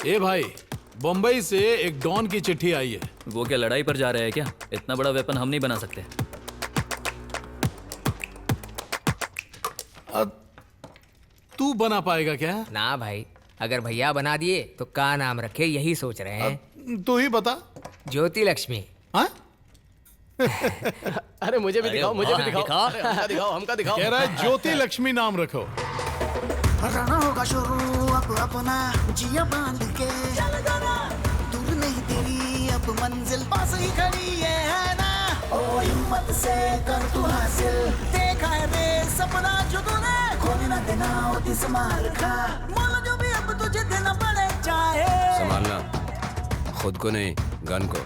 ए भाई, बम्बई से एक डॉन की चिट्ठी आई है। वो क्या लड़ाई पर जा रहे हैं क्या? इतना बड़ा वेपन हम नहीं बना सकते। तू बना पाएगा क्या? ना भाई, अगर भैया बना दिए तो क्या नाम रखे यही सोच रहे हैं। तू ही बता। ज्योति लक्ष्मी। हाँ? अरे मुझे भी दिखाओ, मुझे भी दिखाओ। अरे हमका दिखाओ, हमका दिखाओ। कह रहा है ज्योति लक्ष्मी नाम रखो। रहना होगा शुरू अब अपना जिया बांध के, दूर नहीं तेरी अब मंजिल पास ही खड़ी है ना। ओ हिम्मत से कर तू हासिल, देखा है रे सपना जो तूने, खोने ना देना होती संभाल खा, मोल जो भी अब तुझे देना पड़े चाहे। संभालना, खुद को नहीं गन को।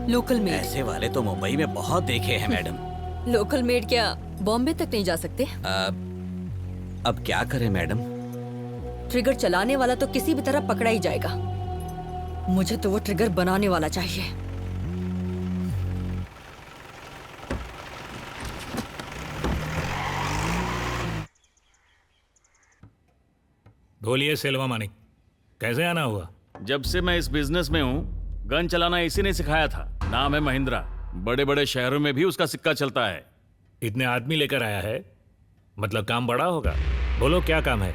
Local made. ऐसे वाले तो मुंबई में बहुत देखे हैं मैडम। लोकल मेड क्या बॉम्बे तक नहीं जा सकते? अब क्या करें मैडम? ट्रिगर चलाने वाला तो किसी भी तरह पकड़ा ही जाएगा। मुझे तो वो ट्रिगर बनाने वाला चाहिए। बोलिए सेल्वा मानिक, कैसे आना हुआ? जब से मैं इस बिजनेस में हूँ, गन चलाना इसी ने सिखाया था। नाम है महिंद्रा। बड़े बड़े शहरों में भी उसका सिक्का चलता है। इतने आदमी लेकर आया है, मतलब काम बड़ा होगा। बोलो क्या काम है?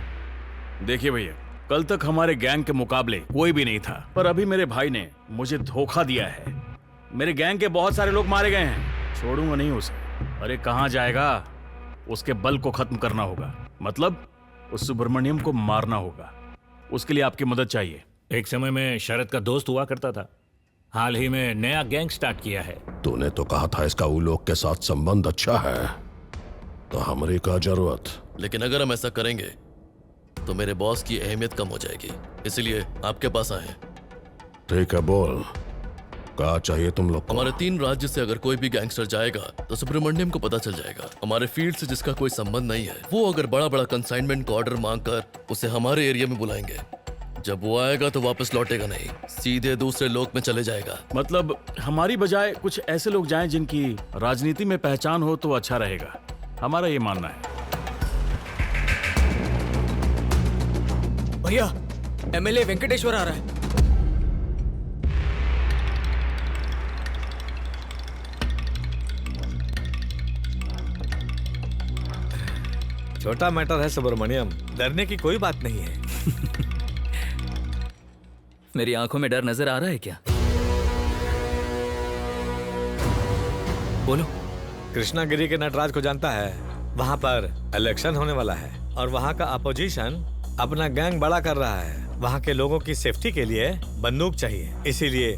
देखिए भैया, कल तक हमारे गैंग के मुकाबले कोई भी नहीं था, पर अभी मेरे भाई ने मुझे धोखा दिया है। मेरे गैंग के बहुत सारे लोग मारे गए हैं, छोड़ूंगा नहीं उसे। अरे कहाँ जाएगा? उसके बल को खत्म करना होगा, मतलब उस सुब्रमण्यम को मारना होगा। उसके लिए आपकी मदद चाहिए। एक समय में शरद का दोस्त हुआ करता था, हाल ही में नया गैंग स्टार्ट किया है। तूने तो कहा था इसका वो लोग के साथ संबंध अच्छा है, तो हमारी क्या जरूरत? लेकिन अगर हम ऐसा करेंगे तो मेरे बॉस की अहमियत कम हो जाएगी, इसलिए आपके पास आए। ठीक है, बोल क्या चाहिए तुम लोग को? हमारे 3 राज्य से अगर कोई भी गैंगस्टर जाएगा तो सुब्रमण्यम को पता चल जाएगा। हमारे फील्ड से जिसका कोई संबंध नहीं है, वो अगर बड़ा बड़ा कंसाइनमेंट का ऑर्डर मांगकर उसे हमारे एरिया में बुलाएंगे। जब वो आएगा तो वापस लौटेगा नहीं, सीधे दूसरे लोक में चले जाएगा। मतलब हमारी बजाय कुछ ऐसे लोग जाएं जिनकी राजनीति में पहचान हो तो अच्छा रहेगा, हमारा ये मानना है। भैया, एमएलए वेंकटेश्वर आ रहा है। छोटा मैटर है सुब्रमण्यम, डरने की कोई बात नहीं है। मेरी आंखों में डर नजर आ रहा है क्या? बोलो। कृष्णागिरी के नटराज को जानता है? वहाँ पर इलेक्शन होने वाला है और वहाँ का अपोजिशन अपना गैंग बड़ा कर रहा है। वहाँ के लोगों की सेफ्टी के लिए बंदूक चाहिए, इसीलिए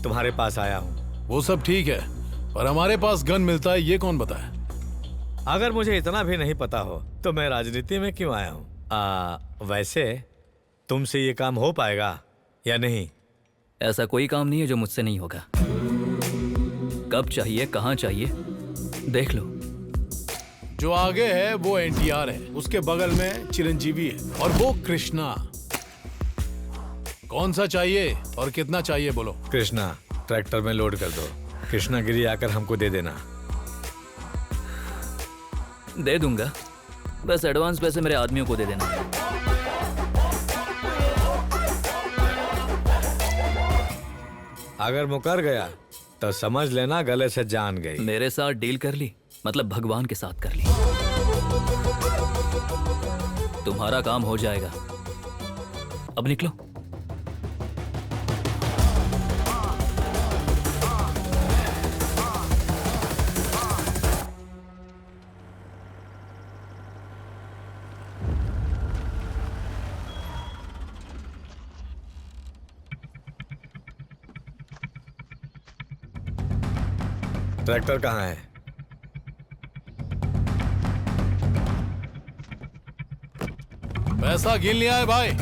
तुम्हारे पास आया हूँ। वो सब ठीक है, पर हमारे पास गन मिलता है ये कौन बताए? अगर मुझे इतना भी नहीं पता हो तो मैं राजनीति में क्यों आया हूँ? वैसे तुमसे ये काम हो पाएगा या नहीं? ऐसा कोई काम नहीं है जो मुझसे नहीं होगा। कब चाहिए, कहाँ चाहिए, देख लो। जो आगे है वो एनटीआर है, उसके बगल में चिरंजीवी है और वो कृष्णा। कौन सा चाहिए और कितना चाहिए बोलो? कृष्णा ट्रैक्टर में लोड कर दो। कृष्णागिरी आकर हमको दे देना। दे दूंगा, बस एडवांस पैसे मेरे आदमियों को दे देना। अगर मुकर गया तो समझ लेना गले से जान गई। मेरे साथ डील कर ली, मतलब भगवान के साथ कर ली। तुम्हारा काम हो जाएगा, अब निकलो। ट्रैक्टर कहाँ है? पैसा गिन लिया है भाई।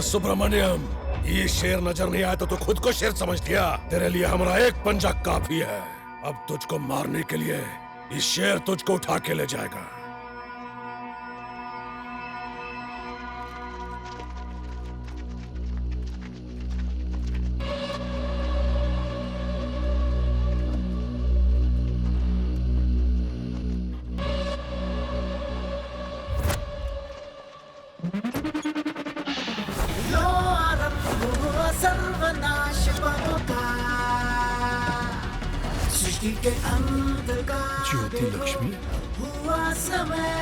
सुब्रमण्यम, ये शेर नजर नहीं आया तो तू खुद को शेर समझ लिया। तेरे लिए हमारा एक पंजा काफी है। अब तुझको मारने के लिए ये शेर तुझको उठा के ले जाएगा। सर्वनाश का सृष्टि के अंत का ज्योति लक्ष्मी हुआ समय,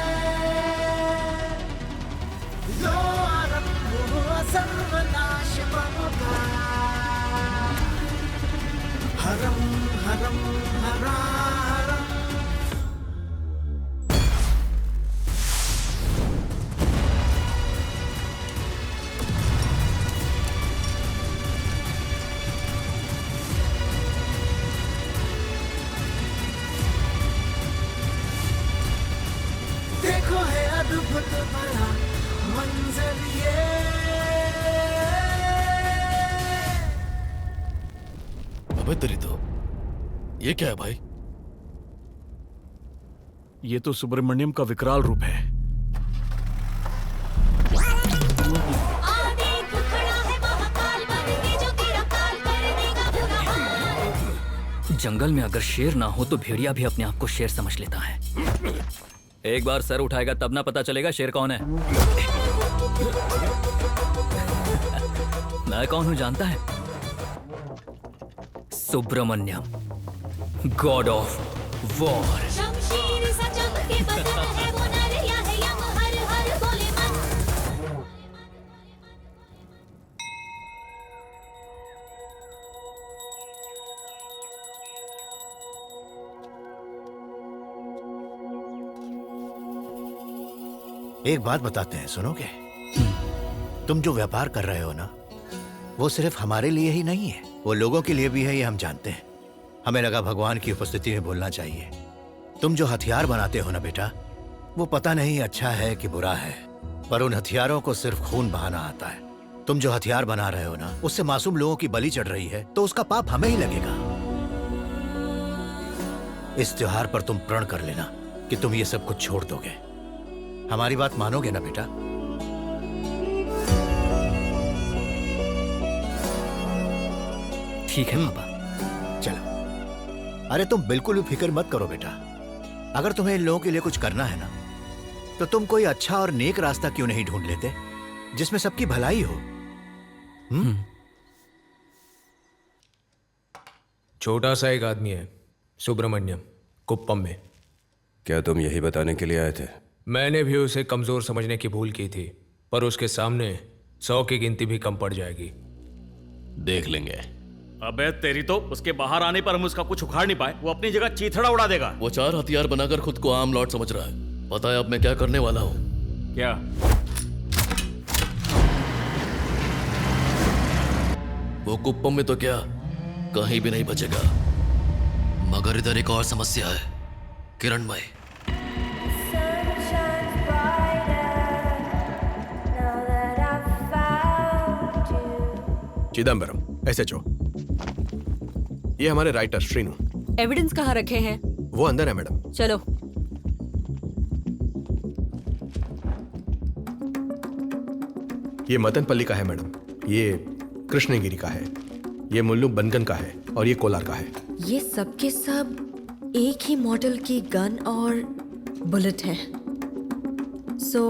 लो आरंभ हुआ सर्वनाश का। हरम हरम हरा हरम। देखो है अद्भुत भरा मंजर ये। अबे तेरी तो ये क्या है भाई? ये तो सुब्रमण्यम का विकराल रूप है। जंगल में अगर शेर ना हो तो भेड़िया भी अपने आप को शेर समझ लेता है। एक बार सर उठाएगा तब ना पता चलेगा शेर कौन है। मैं कौन हूं जानता है? Subramanyam, god of war. एक बात बताते हैं, सुनोगे? तुम जो व्यापार कर रहे हो ना, वो सिर्फ हमारे लिए ही नहीं है, वो लोगों के लिए भी है, ये हम जानते हैं। हमें लगा भगवान की उपस्थिति में बोलना चाहिए। तुम जो हथियार बनाते हो ना बेटा, वो पता नहीं अच्छा है कि बुरा है, पर उन हथियारों को सिर्फ खून बहाना आता है। तुम जो हथियार बना रहे हो ना, उससे मासूम लोगों की बलि चढ़ रही है, तो उसका पाप हमें ही लगेगा। इस त्योहार पर तुम प्रण कर लेना कि तुम ये सब कुछ छोड़ दोगे। हमारी बात मानोगे ना बेटा? ठीक है पापा। चलो। अरे तुम बिल्कुल भी फिक्र मत करो बेटा। अगर तुम्हें इन लोगों के लिए कुछ करना है ना, तो तुम कोई अच्छा और नेक रास्ता क्यों नहीं ढूंढ लेते जिसमें सबकी भलाई हो? छोटा सा एक आदमी है, सुब्रमण्यम, कुप्पम में। क्या तुम यही बताने के लिए आए थे? मैंने भी उसे कमजोर समझने की भूल की थी, पर उसके सामने 100 की गिनती भी कम पड़ जाएगी। देख लेंगे। अबे तेरी तो, उसके बाहर आने पर हम उसका कुछ उखाड़ नहीं पाए, वो अपनी जगह चीथड़ा उड़ा देगा। वो 4 हथियार बनाकर खुद को आम लॉर्ड समझ रहा है। पता है अब मैं क्या करने वाला हूँ? क्या? वो कुप्पम में तो क्या कहीं भी नहीं बचेगा। मगर इधर एक और समस्या है, किरणमय। चिदम्बरम, SHO। ये हमारे राइटर श्रीनु। एविडेंस कहाँ रखे हैं? वो अंदर है मैडम। चलो। ये मदनपल्ली का है मैडम, ये कृष्णगिरी का है, ये मुल्लू बनगन का है और ये कोलार का है। ये सब के सब एक ही मॉडल की गन और बुलेट है। सो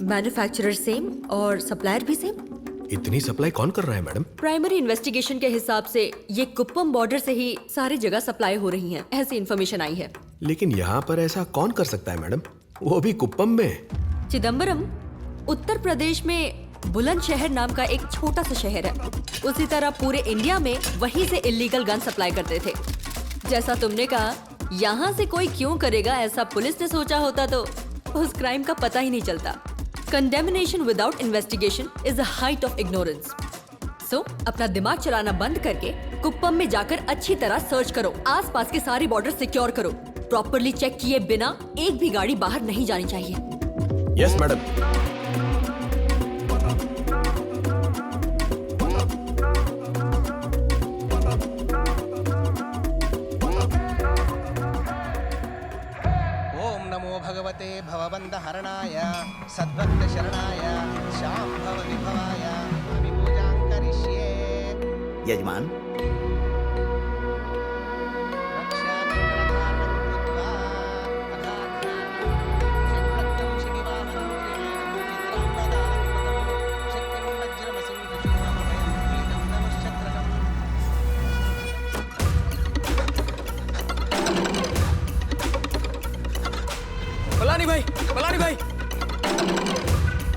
मैन्युफैक्चरर सेम और सप्लायर भी सेम। इतनी सप्लाई कौन कर रहा है मैडम? प्राइमरी इन्वेस्टिगेशन के हिसाब से ये कुप्पम बॉर्डर से ही सारी जगह सप्लाई हो रही है, ऐसी इन्फॉर्मेशन आई है। लेकिन यहाँ पर ऐसा कौन कर सकता है मैडम, वो भी कुप्पम में। चिदम्बरम उत्तर प्रदेश में बुलंदशहर नाम का एक छोटा सा शहर है। उसी तरह पूरे इंडिया में वहीं से इलीगल गन सप्लाई करते थे। जैसा तुमने कहा, यहाँ से कोई क्यों करेगा ऐसा पुलिस ने सोचा होता तो उस क्राइम का पता ही नहीं चलता। Condemnation without investigation is the height of ignorance. So अपना दिमाग चलाना बंद करके कुप्पम में जाकर अच्छी तरह सर्च करो। आसपास के सारे बॉर्डर सिक्योर करो। प्रॉपरली चेक किए बिना एक भी गाड़ी बाहर नहीं जानी चाहिए। Yes madam. ओम नमो भगवते भवबंध हरणाय सद्भक्त शरणाय शांभव विभवाय अमि पूजां करिष्ये। यजमान, पलानी भाई, पलानी भाई,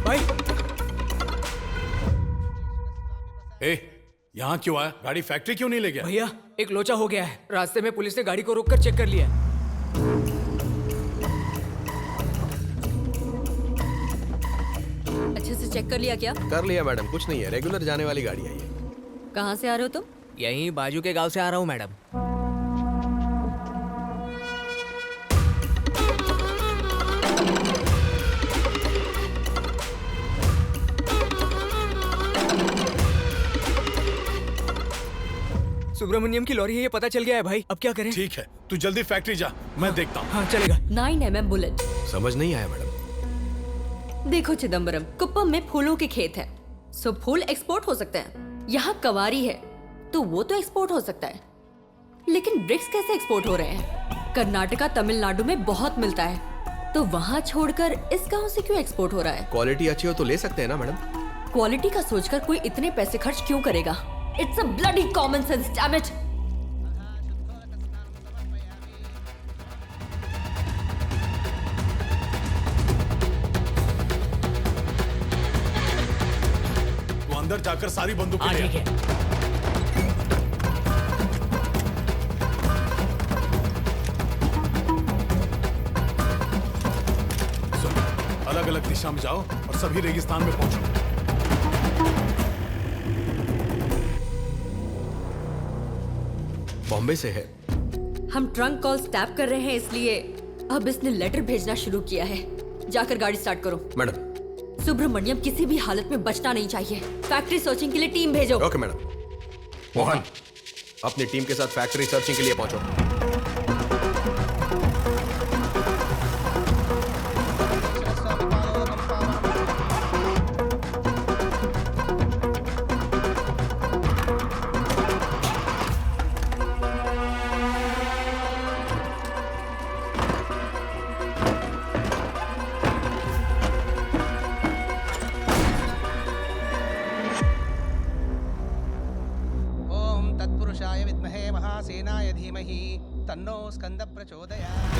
भाई। ए, यहाँ क्यों आया? गाड़ी फैक्ट्री क्यों नहीं ले गया? भैया एक लोचा हो गया है। रास्ते में पुलिस ने गाड़ी को रोककर चेक कर लिया। अच्छे से चेक कर लिया क्या? कर लिया मैडम, कुछ नहीं है, रेगुलर जाने वाली गाड़ी है ये। कहाँ से आ रहे हो तुम? यहीं बाजू के गांव से आ रहा हूँ मैडम। सुब्रमण्यम की लॉरी है, ये पता चल गया है भाई। अब क्या करें? ठीक है, तू जल्दी फैक्ट्री जा, मैं देखता हूँ। हाँ चलेगा। 9mm bullet. समझ नहीं आया मैडम। देखो चिदम्बरम, कुप्पम में फूलों के खेत है, सो फूल एक्सपोर्ट हो सकते हैं। यहाँ कवारी है तो वो तो एक्सपोर्ट हो सकता है, लेकिन ब्रिक्स कैसे एक्सपोर्ट हो रहे हैं? कर्नाटका तमिलनाडु में बहुत मिलता है, तो वहाँ छोड़कर इस गाँव से क्यों एक्सपोर्ट हो रहा है? क्वालिटी अच्छी हो तो ले सकते हैं ना मैडम। क्वालिटी का सोचकर कोई इतने पैसे खर्च क्यों करेगा? It's a bloody common sense, damn it! तू अंदर जाकर सारी बंदूकें ले आ। ठीक है। अलग अलग दिशा में जाओ और सभी रेगिस्तान में पहुंचो। बॉम्बे से है। हम ट्रंक कॉल्स टैप कर रहे हैं, इसलिए अब इसने लेटर भेजना शुरू किया है। जाकर गाड़ी स्टार्ट करो। मैडम। सुब्रमण्यम किसी भी हालत में बचना नहीं चाहिए। फैक्ट्री सर्चिंग के लिए टीम भेजो। Okay madam. मोहन, अपनी टीम के साथ फैक्ट्री सर्चिंग के लिए पहुंचो। महासेनाय धीमहि तन्नो स्कंद प्रचोदयात्।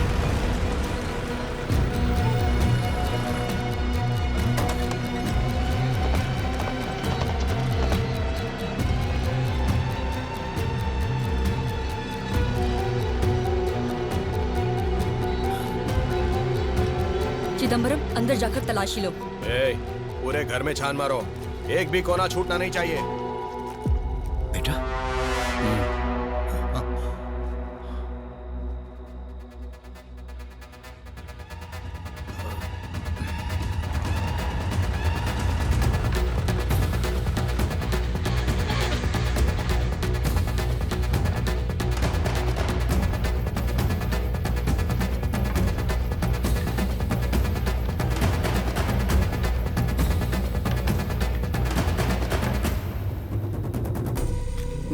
चिदम्बरम, अंदर जाकर तलाशी लो। पूरे घर में छान मारो, एक भी कोना छूटना नहीं चाहिए। बेटा,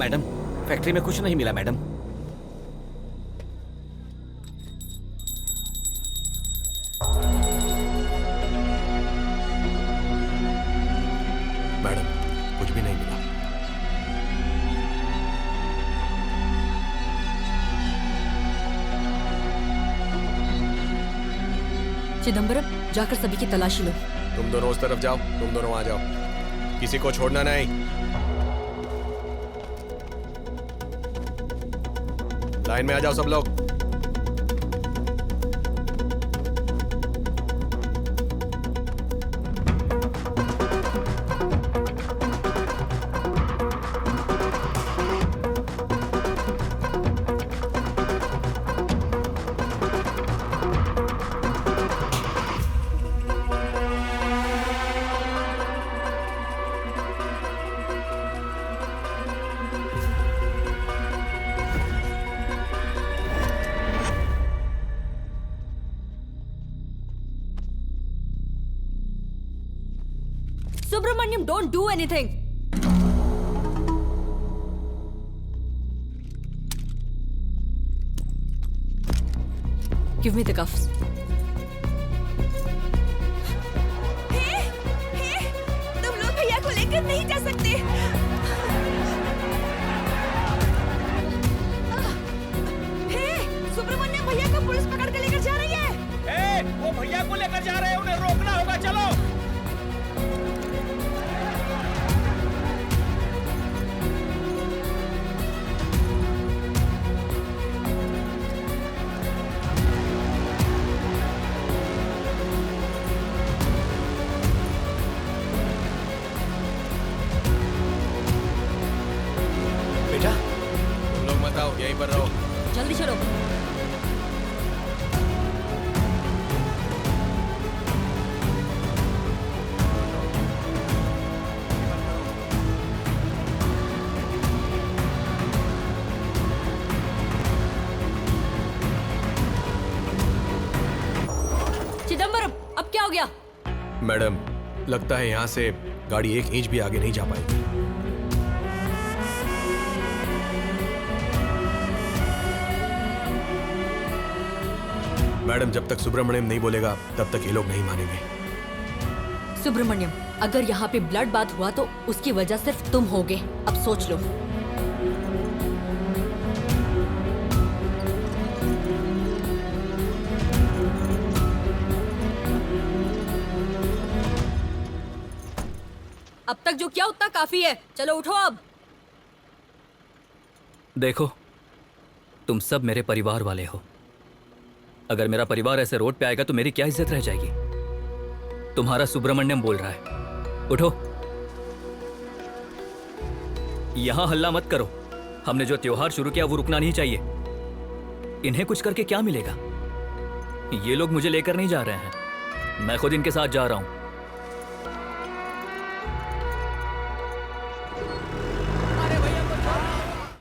मैडम, फैक्ट्री में कुछ नहीं मिला मैडम। मैडम, कुछ भी नहीं मिला। चिदम्बरम, जाकर सभी की तलाशी लो। तुम दोनों उस तरफ जाओ, तुम दोनों आ जाओ, किसी को छोड़ना नहीं। लाइन में आ जाओ सब लोग। Subramaniam, don't do anything. Give me the cuffs. तुम लोग भैया को लेकर नहीं जा सकते। सुब्रमण्यम भैया को पुलिस पकड़ के लेकर जा रही है। वो भैया को लेकर जा रहे हैं, उन्हें रोकना होगा। चलो। बेटा, तुम लोग मत आओ, यहीं पर रहो। जल्दी चलो। चिदम्बरम, अब क्या हो गया? मैडम, लगता है यहाँ से गाड़ी 1 इंच भी आगे नहीं जा पाएगी। मैडम, जब तक सुब्रमण्यम नहीं बोलेगा तब तक ये लोग नहीं मानेंगे। सुब्रमण्यम, अगर यहाँ पे ब्लड बात हुआ तो उसकी वजह सिर्फ तुम होगे। अब सोच लो। अब तक जो किया उतना काफी है, चलो उठो अब। देखो, तुम सब मेरे परिवार वाले हो। अगर मेरा परिवार ऐसे रोड पे आएगा तो मेरी क्या इज्जत रह जाएगी? तुम्हारा सुब्रमण्यम बोल रहा है, उठो। यहां हल्ला मत करो। हमने जो त्योहार शुरू किया वो रुकना नहीं चाहिए। इन्हें कुछ करके क्या मिलेगा? ये लोग मुझे लेकर नहीं जा रहे हैं, मैं खुद इनके साथ जा रहा हूं।